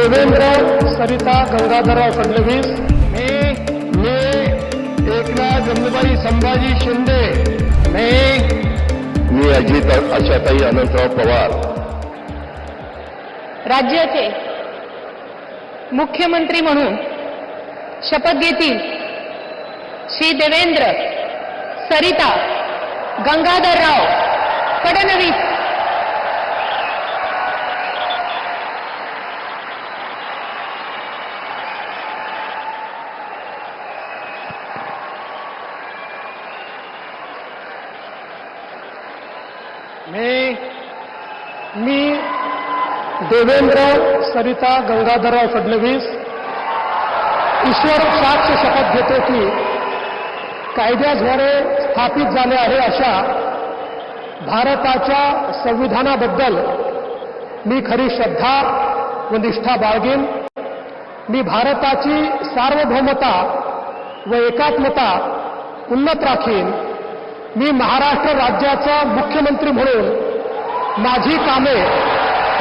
देवेंद्र सरिता गंगाधरराव फडणवीस, मी एकनाथ जमनुबाई संभाजी शिंदे, मी अजित आशाताई अनंतराव पवार राज्याचे मुख्यमंत्री म्हणून शपथ घेतील श्री देवेंद्र सरिता गंगाधरराव फडणवीस। मी देवेंद्र सरिता गंगाधरराव फडणवीस ईश्वर साक्ष शपथ घेतो की कायद्याद्वारे स्थापित झाले आहे अशा भारताच्या संविधानाबद्दल मी खरी श्रद्धा व निष्ठा बाळगेन। मी भारताची सार्वभौमता व एकात्मता उन्नत राखीन। मी महाराष्ट्र राज्याचा मुख्यमंत्री म्हणून माझी कामे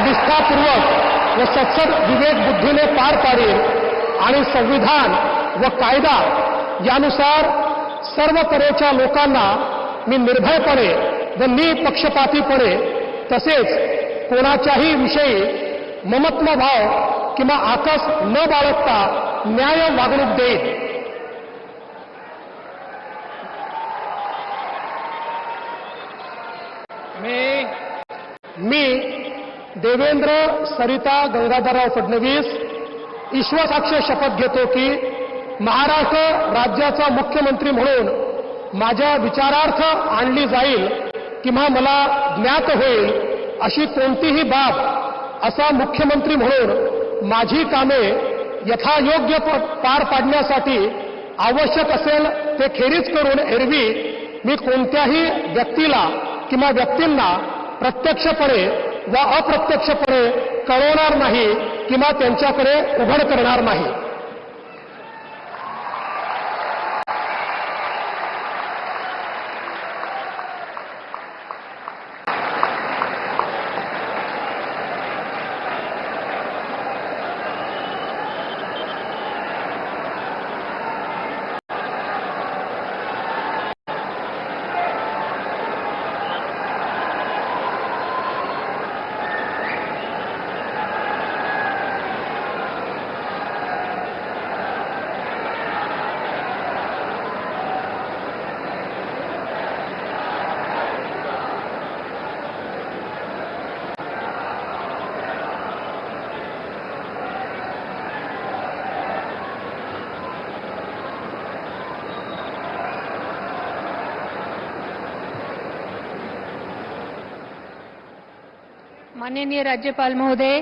निष्ठापूर्वक व सत्सद विवेक बुद्धीने पार पाडेल आणि संविधान व कायदा यानुसार सर्व तऱ्हेच्या लोकांना मी निर्भयपणे व निपक्षपातीपणे तसेच कोणाच्याही विषयी ममत्व भाव किंवा आकस न बाळगता न्याय वागणूक देईन। मी देवेंद्र सरिता गंगाधरराव फडणवीस ईश्वरसाक्ष शपथ घेतो की महाराष्ट्र राज्याचा मुख्यमंत्री म्हणून माझ्या विचारार्थ आणली जाईल किंवा मला ज्ञात होईल अशी कोणतीही बाब असा मुख्यमंत्री म्हणून माझी कामे यथायोग्य पार पाडण्यासाठी आवश्यक असेल ते खेरीज करून एरवी मी कोणत्याही व्यक्तीला किंवा व्यक्तींना प्रत्यक्षपणे व अप्रत्यक्षपणे कळवणार नाही किंवा त्यांच्याकडे उघड करणार नाही। माननीय राज्यपाल महोदय,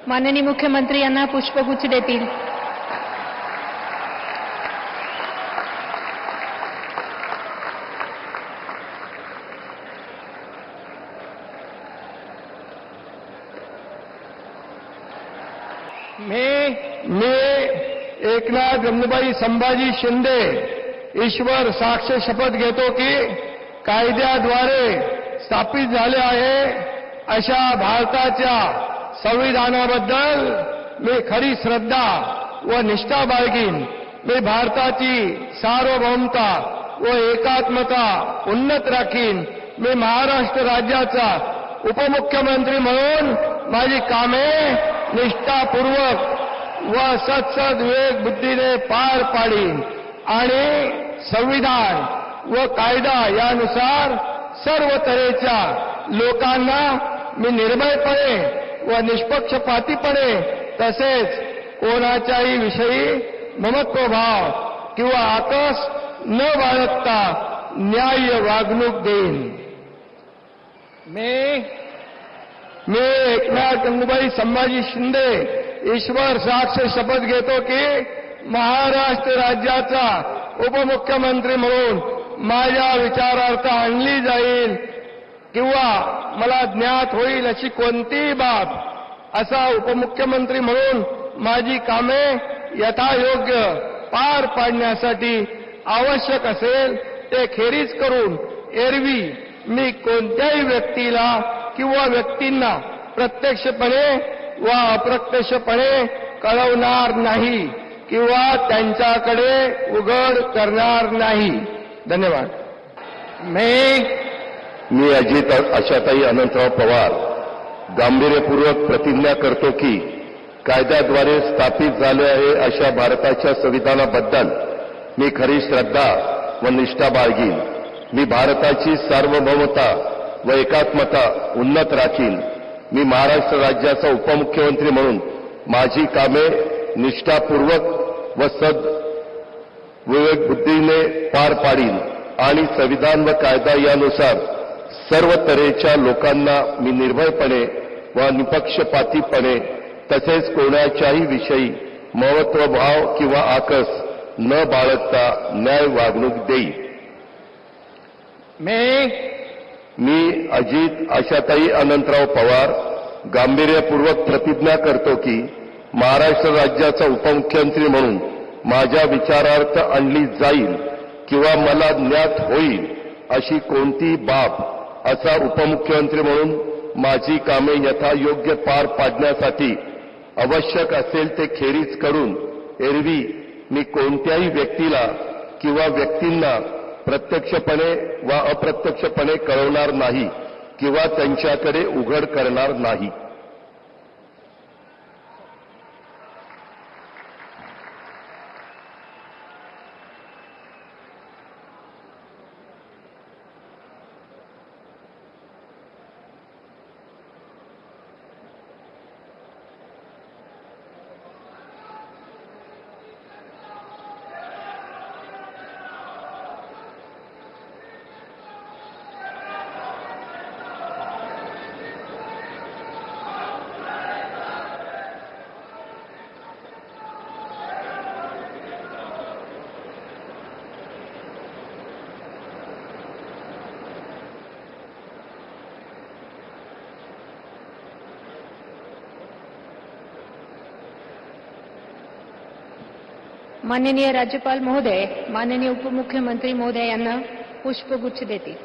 माननीय मुख्यमंत्री यांना पुष्पगुच्छ देतील। मी एकनाथ जमनुबाई संभाजी शिंदे ईश्वर साक्ष शपथ घेतो की कायद्याद्वारे स्थापित झाले आहे अशा भारताच्या संविधानाबद्दल मी खरी श्रद्धा व निष्ठा बाळगीन। मी भारताची सार्वभौमता व एकात्मता उन्नत राखीन। मी महाराष्ट्र राज्याचा उपमुख्यमंत्री म्हणून माझी कामे निष्ठापूर्वक व सत्सद विवेक बुद्धीने पार पाडीन आणि संविधान व कायदा यानुसार सर्व तऱ्हेच्या लोकांना मी निर्भयपणे व निष्पक्षपातीपणे तसेच कोणाच्याही विषयी ममत्वभाव किंवा आकस न बाळगता न्याय्य वागणूक देईन। मी एकनाथ जमनुबाई संभाजी शिंदे ईश्वर साक्ष शपथ घेतो की महाराष्ट्र राज्याचा उपमुख्यमंत्री म्हणून माझ्या विचारार्थ आणली जाईल किंवा मला ज्ञात होईल अशी कोणतीही बाब असा उपमुख्यमंत्री म्हणून माझी कामे यथायोग्य पार पाडण्यासाठी आवश्यक असेल ते खेरीज करून एरवी मी कोणत्याही व्यक्तीला किंवा व्यक्तींना प्रत्यक्षपणे व अप्रत्यक्षपणे कळवणार नाही किंवा त्यांच्याकडे उघड करणार नाही. धन्यवाद. मी अजित आशाताई अनंतराव पवार गांभीर्यपूर्वक प्रतिज्ञा करतो की कायद्याद्वारे स्थापित झाले आहे अशा भारताच्या संविधानाबद्दल मी खरी श्रद्धा व निष्ठा बाळगीन. मी भारताची सार्वभौमता व एकात्मता उन्नत राखीन. मी महाराष्ट्र राज्याचा उपमुख्यमंत्री म्हणून माझी कामे निष्ठापूर्वक व विवेक बुद्धीने पार पाडीन आणि संविधान व कायदा यानुसार सर्व तऱ्हेच्या लोकांना मी निर्भयपणे व निपक्षपातीपणे तसेच कोणाच्याही विषयी महत्वभाव किंवा आकस न बाळगता न्याय वागणूक देईन. मी अजित आशाताई अनंतराव पवार गांभीर्यपूर्वक प्रतिज्ञा करतो की महाराष्ट्र राज्याचा उपमुख्यमंत्री म्हणून माझ्या विचारार्थ आणली जाईल किंवा मला ज्ञात होईल अशी कोणती बाब असा उपमुख्यमंत्री म्हणून माझी कामे यथायोग्य पार पाडण्यासाठी आवश्यक असेल ते खेरीज करून एरवी मी कोणत्याही व्यक्तीला किंवा व्यक्तींना प्रत्यक्षपणे वा अप्रत्यक्षपणे कळवणार नाही किंवा त्यांच्याकडे उघड करणार नाही. माननीय राज्यपाल महोदय माननीय उपमुख्यमंत्री महोदय यांना पुष्पगुच्छ देतील.